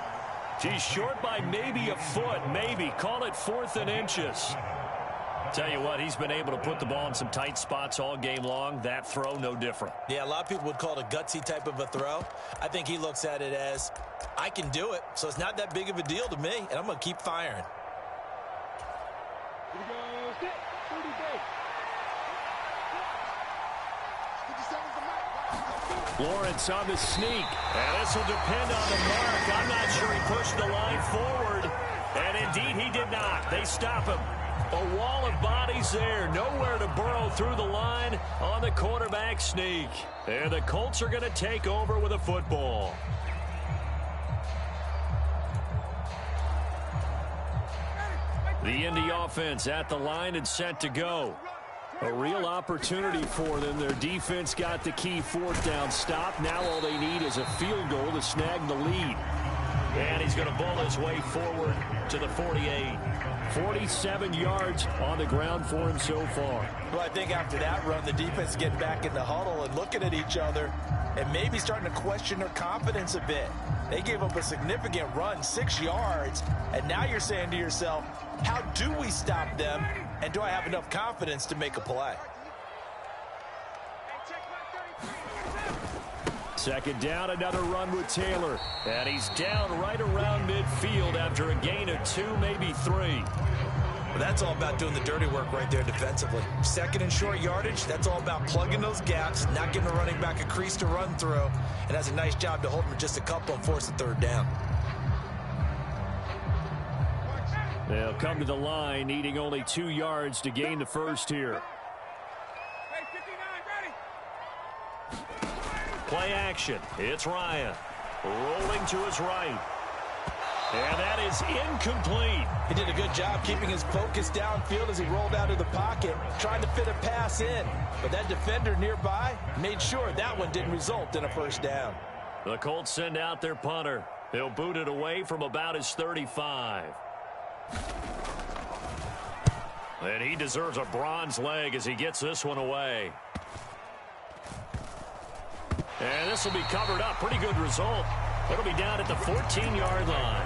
He's short by maybe a foot, maybe. Call it 4th and inches. Tell you what, he's been able to put the ball in some tight spots all game long. That throw, no different. Yeah, a lot of people would call it a gutsy type of a throw. I think he looks at it as, I can do it, so it's not that big of a deal to me, and I'm going to keep firing. Lawrence on the sneak. And this will depend on the mark. I'm not sure he pushed the line forward. And indeed, he did not. They stop him. A wall of bodies there. Nowhere to burrow through the line on the quarterback sneak. And the Colts are going to take over with a football. The Indy offense at the line and set to go. A real opportunity for them. Their defense got the key 4th down stop. Now all they need is a field goal to snag the lead. And he's going to ball his way forward to the 48. 47 yards on the ground for him so far. Well, I think after that run, the defense is getting back in the huddle and looking at each other and maybe starting to question their confidence a bit. They gave up a significant run, 6 yards, and now you're saying to yourself, how do we stop them, and do I have enough confidence to make a play? Second down, another run with Taylor. And he's down right around midfield after a gain of 2, maybe 3. Well, that's all about doing the dirty work right there defensively. Second and short yardage, that's all about plugging those gaps, not giving the running back a crease to run through, and has a nice job to hold him to just a couple and force the third down. They'll come to the line, needing only 2 yards to gain the first here. Play action. It's Ryan. Rolling to his right. And that is incomplete. He did a good job keeping his focus downfield as he rolled out of the pocket, trying to fit a pass in. But that defender nearby made sure that one didn't result in a first down. The Colts send out their punter. He'll boot it away from about his 35. And he deserves a bronze leg as he gets this one away. And this will be covered up. Pretty good result. It'll be down at the 14-yard line.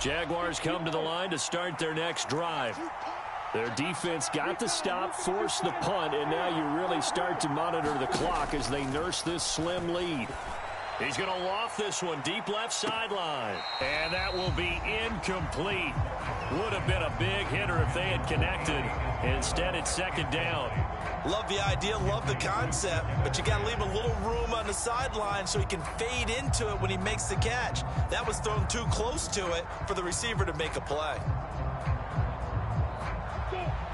Jaguars come to the line to start their next drive. Their defense got the stop, forced the punt, and now you really start to monitor the clock as they nurse this slim lead. He's going to loft this one deep left sideline. And that will be incomplete. Would have been a big hitter if they had connected. Instead, it's second down. Love the idea, love the concept, but you got to leave a little room on the sideline so he can fade into it when he makes the catch. That was thrown too close to it for the receiver to make a play.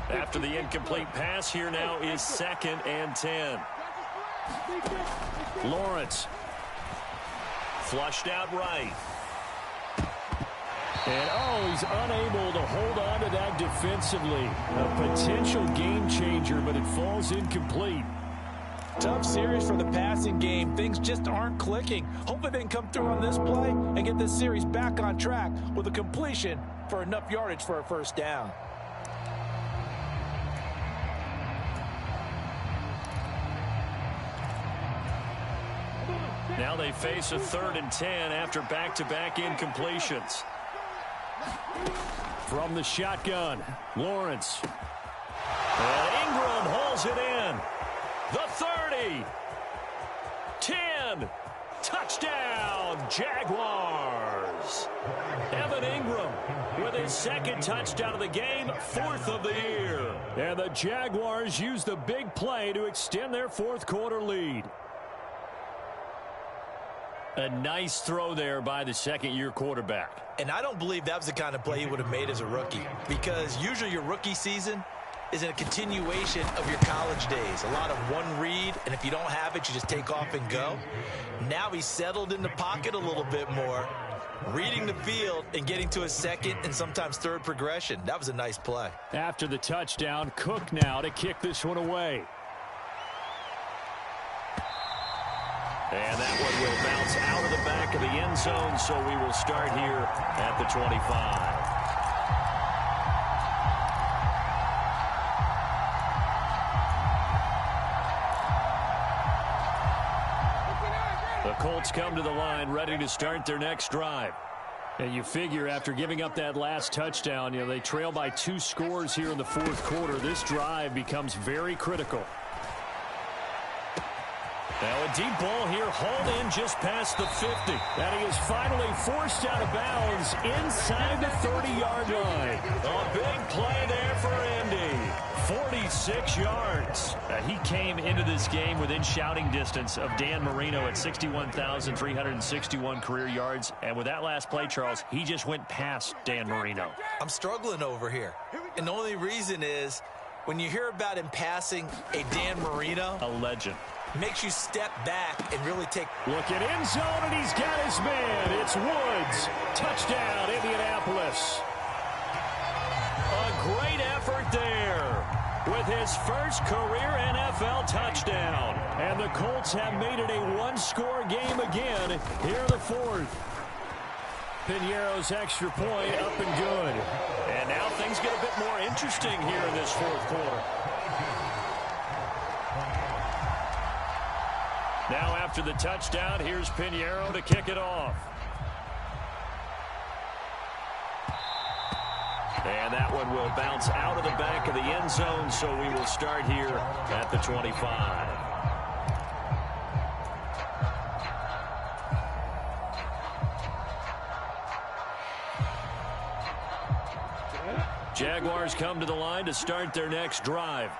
After the incomplete pass, here now is 2nd and 10. Lawrence. Flushed out right. And, he's unable to hold on to that defensively. A potential game changer, but it falls incomplete. Tough series for the passing game. Things just aren't clicking. Hopefully they can come through on this play and get this series back on track with a completion for enough yardage for a first down. Now they face a 3rd and 10 after back-to-back incompletions. From the shotgun, Lawrence. And Ingram holds it in. The 30. 10. Touchdown, Jaguars. Evan Ingram with his 2nd touchdown of the game, 4th of the year. And the Jaguars use the big play to extend their 4th quarter lead. A nice throw there by the 2nd-year quarterback. And I don't believe that was the kind of play he would have made as a rookie, because usually your rookie season is a continuation of your college days. A lot of one read, and if you don't have it, you just take off and go. Now he's settled in the pocket a little bit more, reading the field and getting to his 2nd and sometimes 3rd progression. That was a nice play. After the touchdown, Cook now to kick this one away. And that one will bounce out of the back of the end zone, so we will start here at the 25. The Colts come to the line ready to start their next drive. And you figure after giving up that last touchdown, they trail by 2 scores here in the 4th quarter. This drive becomes very critical. Now a deep ball here, hauled in just past the 50. And he is finally forced out of bounds inside the 30-yard line. A big play there for Indy. 46 yards. He came into this game within shouting distance of Dan Marino at 61,361 career yards. And with that last play, Charles, he just went past Dan Marino. I'm struggling over here. And the only reason is when you hear about him passing a Dan Marino, a legend, makes you step back and really take. Look at end zone, and he's got his man. It's Woods. Touchdown, Indianapolis. A great effort there with with his first career NFL touchdown. And the Colts have made it a one-score game again here in the fourth. Piñeiro's extra point up and good. And now things get a bit more interesting here in this fourth quarter. Now after the touchdown, here's Piñeiro to kick it off. And that one will bounce out of the back of the end zone, so we will start here at the 25. Jaguars come to the line to start their next drive.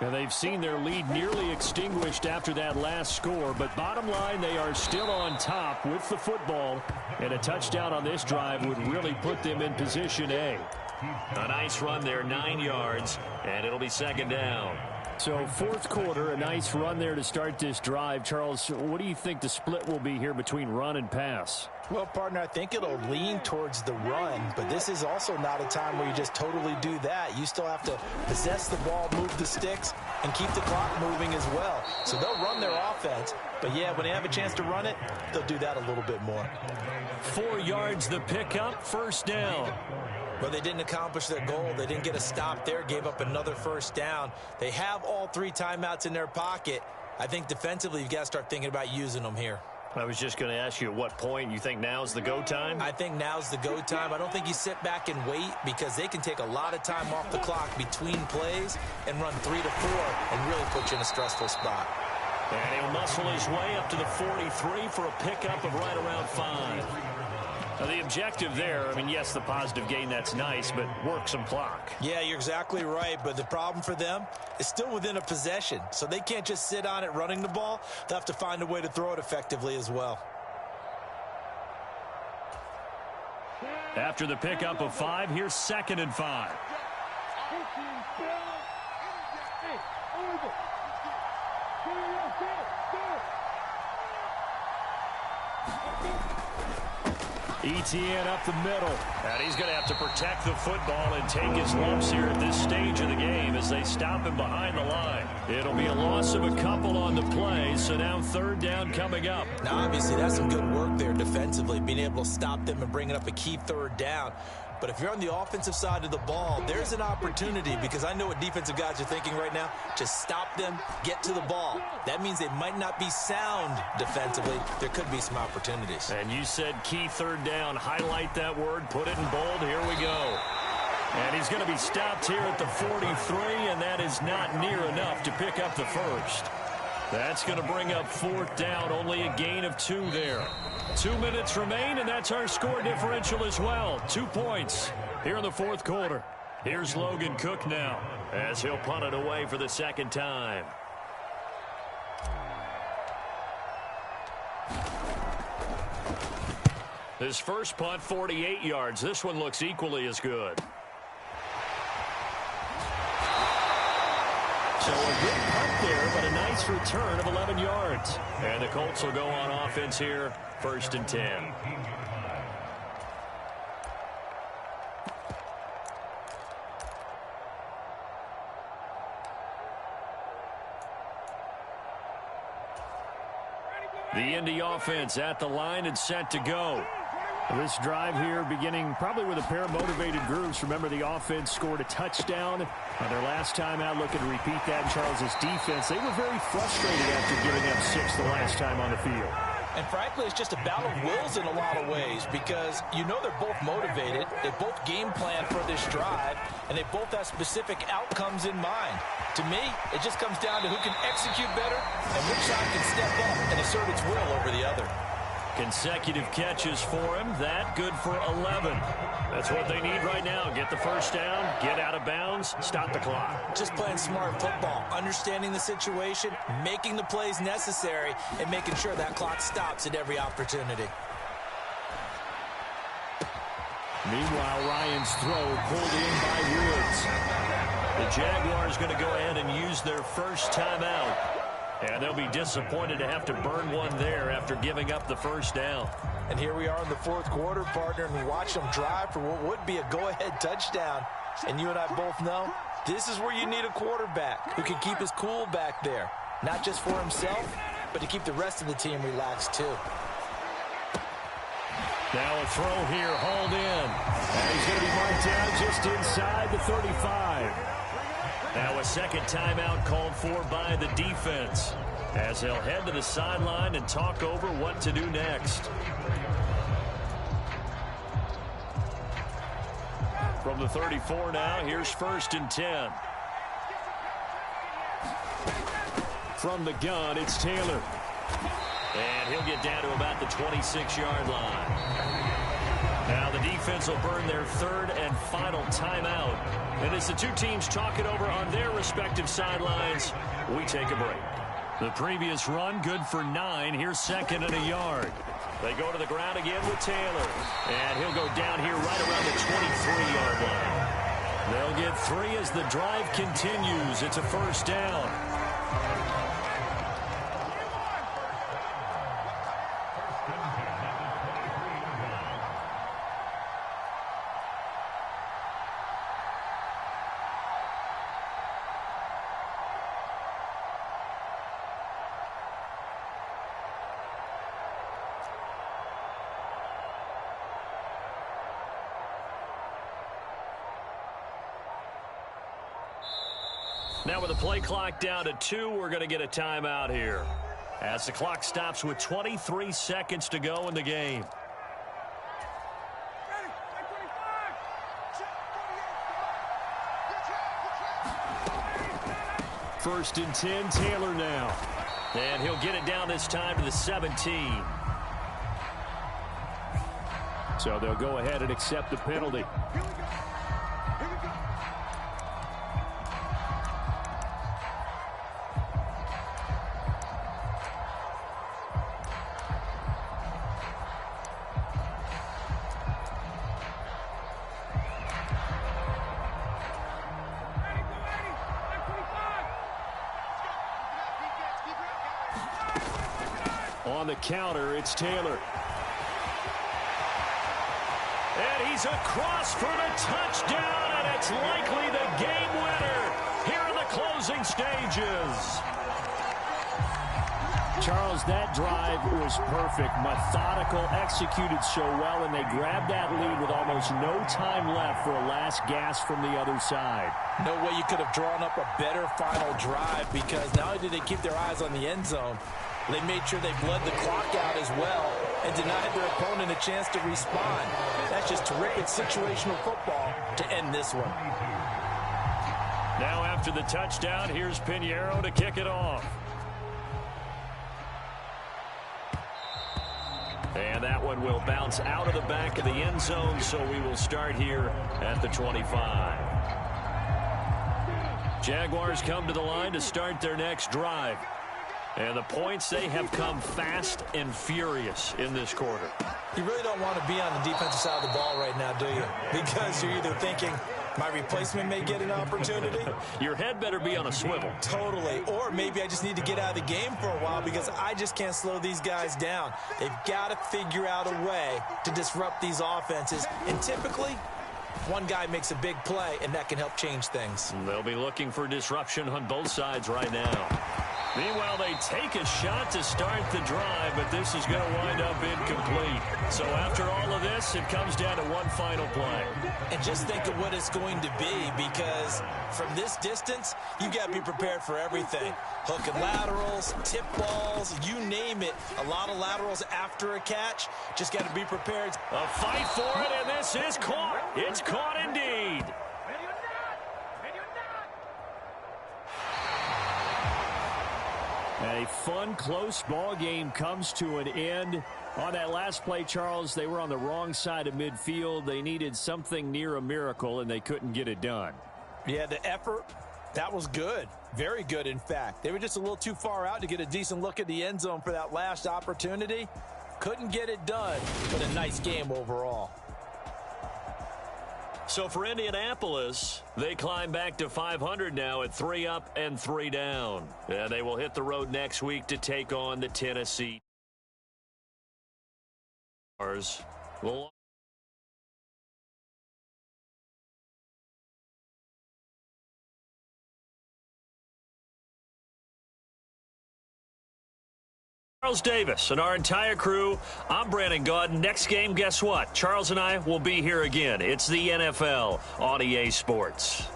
Now, they've seen their lead nearly extinguished after that last score, but bottom line, they are still on top with the football, and a touchdown on this drive would really put them in position A. A nice run there, 9 yards, and it'll be second down. So fourth quarter, a nice run there to start this drive. Charles, what do you think the split will be here between run and pass? Well, partner, I think it'll lean towards the run, but this is also not a time where you just totally do that. You still have to possess the ball, move the sticks, and keep the clock moving as well. So they'll run their offense, but yeah, when they have a chance to run it, they'll do that a little bit more. 4 yards the pickup, first down. Well, they didn't accomplish their goal. They didn't get a stop there, gave up another first down. They have all 3 timeouts in their pocket. I think defensively you've got to start thinking about using them here. I was just going to ask you at what point you think now's the go time? I think now's the go time. I don't think you sit back and wait because they can take a lot of time off the clock between plays and run 3 to 4 and really put you in a stressful spot. And he'll muscle his way up to the 43 for a pickup of right around 5. Now, the objective there, I mean, yes, the positive gain, that's nice, but work some clock. Yeah, you're exactly right, but the problem for them is still within a possession, so they can't just sit on it running the ball. They'll have to find a way to throw it effectively as well. After the pickup of 5, here's 2nd and 5. Etienne up the middle. And he's going to have to protect the football and take his lumps here at this stage of the game as they stop him behind the line. It'll be a loss of a couple on the play, so now 3rd down coming up. Now, obviously, that's some good work there defensively, being able to stop them and bringing up a key 3rd down. But if you're on the offensive side of the ball, there's an opportunity because I know what defensive guys are thinking right now. Just stop them, get to the ball. That means they might not be sound defensively. There could be some opportunities. And you said key 3rd down. Highlight that word. Put it in bold. Here we go. And he's going to be stopped here at the 43, and that is not near enough to pick up the first. That's going to bring up 4th down. Only a gain of 2 there. 2 minutes remain, and that's our score differential as well. 2 points here in the 4th quarter. Here's Logan Cook now as he'll punt it away for the 2nd time. His first punt, 48 yards. This one looks equally as good. So a good punt there, but a nice return of 11 yards. And the Colts will go on offense here, 1st and 10. The Indy offense at the line and set to go. This drive here beginning probably with a pair of motivated groups. Remember, the offense scored a touchdown on their last time out. Looking to repeat that in Charles's defense. They were very frustrated after giving up 6 the last time on the field. And frankly, it's just a battle of wills in a lot of ways because you know they're both motivated. They both game plan for this drive, and they both have specific outcomes in mind. To me, it just comes down to who can execute better and which side can step up and assert its will over the other. Consecutive catches for him. That good for 11. That's what they need right now. Get the first down, get out of bounds, stop the clock. Just playing smart football, understanding the situation, making the plays necessary, and making sure that clock stops at every opportunity. Meanwhile, Ryan's throw pulled in by Woods. The Jaguars going to go ahead and use their first timeout. And they'll be disappointed to have to burn one there after giving up the first down. And here we are in the 4th quarter, partner, and we watch them drive for what would be a go-ahead touchdown. And you and I both know This is where you need a quarterback who can keep his cool back there. Not just for himself, but to keep the rest of the team relaxed too. Now a throw here, hauled in. And he's going to be marked down just inside the 35. Now a second timeout called for by the defense, as they'll head to the sideline and talk over what to do next. From the 34 now, here's 1st and 10. From the gun, it's Taylor. And he'll get down to about the 26-yard line. Now the defense will burn their 3rd and final timeout. And as the two teams talk it over on their respective sidelines, we take a break. The previous run, good for 9. Here's 2nd and a yard. They go to the ground again with Taylor. And he'll go down here right around the 23-yard line. They'll get 3 as the drive continues. It's a 1st down. Now with the play clock down to 2, we're going to get a timeout here, as the clock stops with 23 seconds to go in the game. First and 10, Taylor now. And he'll get it down this time to the 17. So they'll go ahead and accept the penalty. On the counter, it's Taylor. And he's across for the touchdown, and it's likely the game winner here in the closing stages. Charles, that drive was perfect. Methodical, executed so well, and they grabbed that lead with almost no time left for a last gasp from the other side. No way you could have drawn up a better final drive, because not only did they keep their eyes on the end zone, they made sure they bled the clock out as well and denied their opponent a chance to respond. That's just terrific situational football to end this one. Now after the touchdown, here's Pinheiro to kick it off. And that one will bounce out of the back of the end zone, so we will start here at the 25. Jaguars come to the line to start their next drive. And the points, they have come fast and furious in this quarter. You really don't want to be on the defensive side of the ball right now, do you? Because you're either thinking, my replacement may get an opportunity. Your head better be on a swivel. Totally. Or maybe I just need to get out of the game for a while because I just can't slow these guys down. They've got to figure out a way to disrupt these offenses. And typically, one guy makes a big play, and that can help change things. They'll be looking for disruption on both sides right now. Meanwhile, they take a shot to start the drive, but this is going to wind up incomplete. So after all of this, it comes down to one final play. And just think of what it's going to be, because from this distance, you've got to be prepared for everything. Hook and laterals, tip balls, you name it. A lot of laterals after a catch. Just got to be prepared. A fight for it, and this is caught. It's caught indeed. A fun, close ball game comes to an end. On that last play, Charles, they were on the wrong side of midfield. They needed something near a miracle, and they couldn't get it done. Yeah, the effort, that was good. Very good, in fact. They were just a little too far out to get a decent look at the end zone for that last opportunity. Couldn't get it done, but a nice game overall. So for Indianapolis, they climb back to 500 now at 3 up and 3 down. And they will hit the road next week to take on the Tennessee Stars. Charles Davis and our entire crew, I'm Brandon Gaudin. Next game, guess what? Charles and I will be here again. It's the NFL on EA Sports.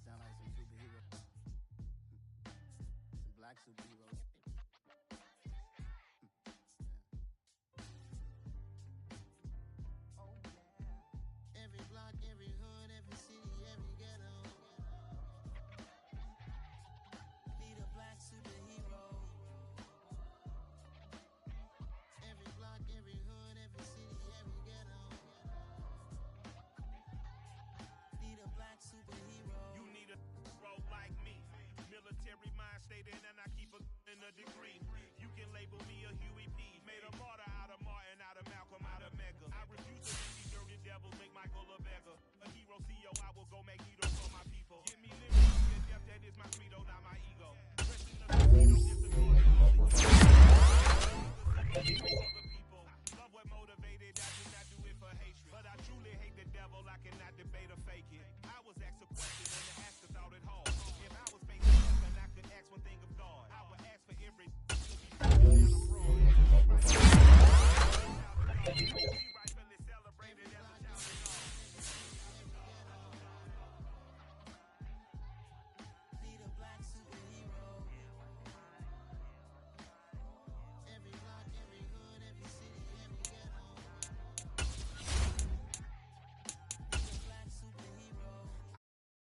Sound like some superheroes. Some black superheroes. Oh yeah. Every block, every hood, every city, every ghetto. Need a black superhero. Every block, every hood, every city, every ghetto. Need a black superhero. You need a role like me. Military mind stated, and I keep in a degree. You can label me a Huey P. Made a martyr out of Martin, out of Malcolm, out of Mega. I refuse to let these dirty devils make Michael a beggar. A hero CEO, I will go make heroes for my people. Give me liberty and death, that is my credo, not my ego. Pressing the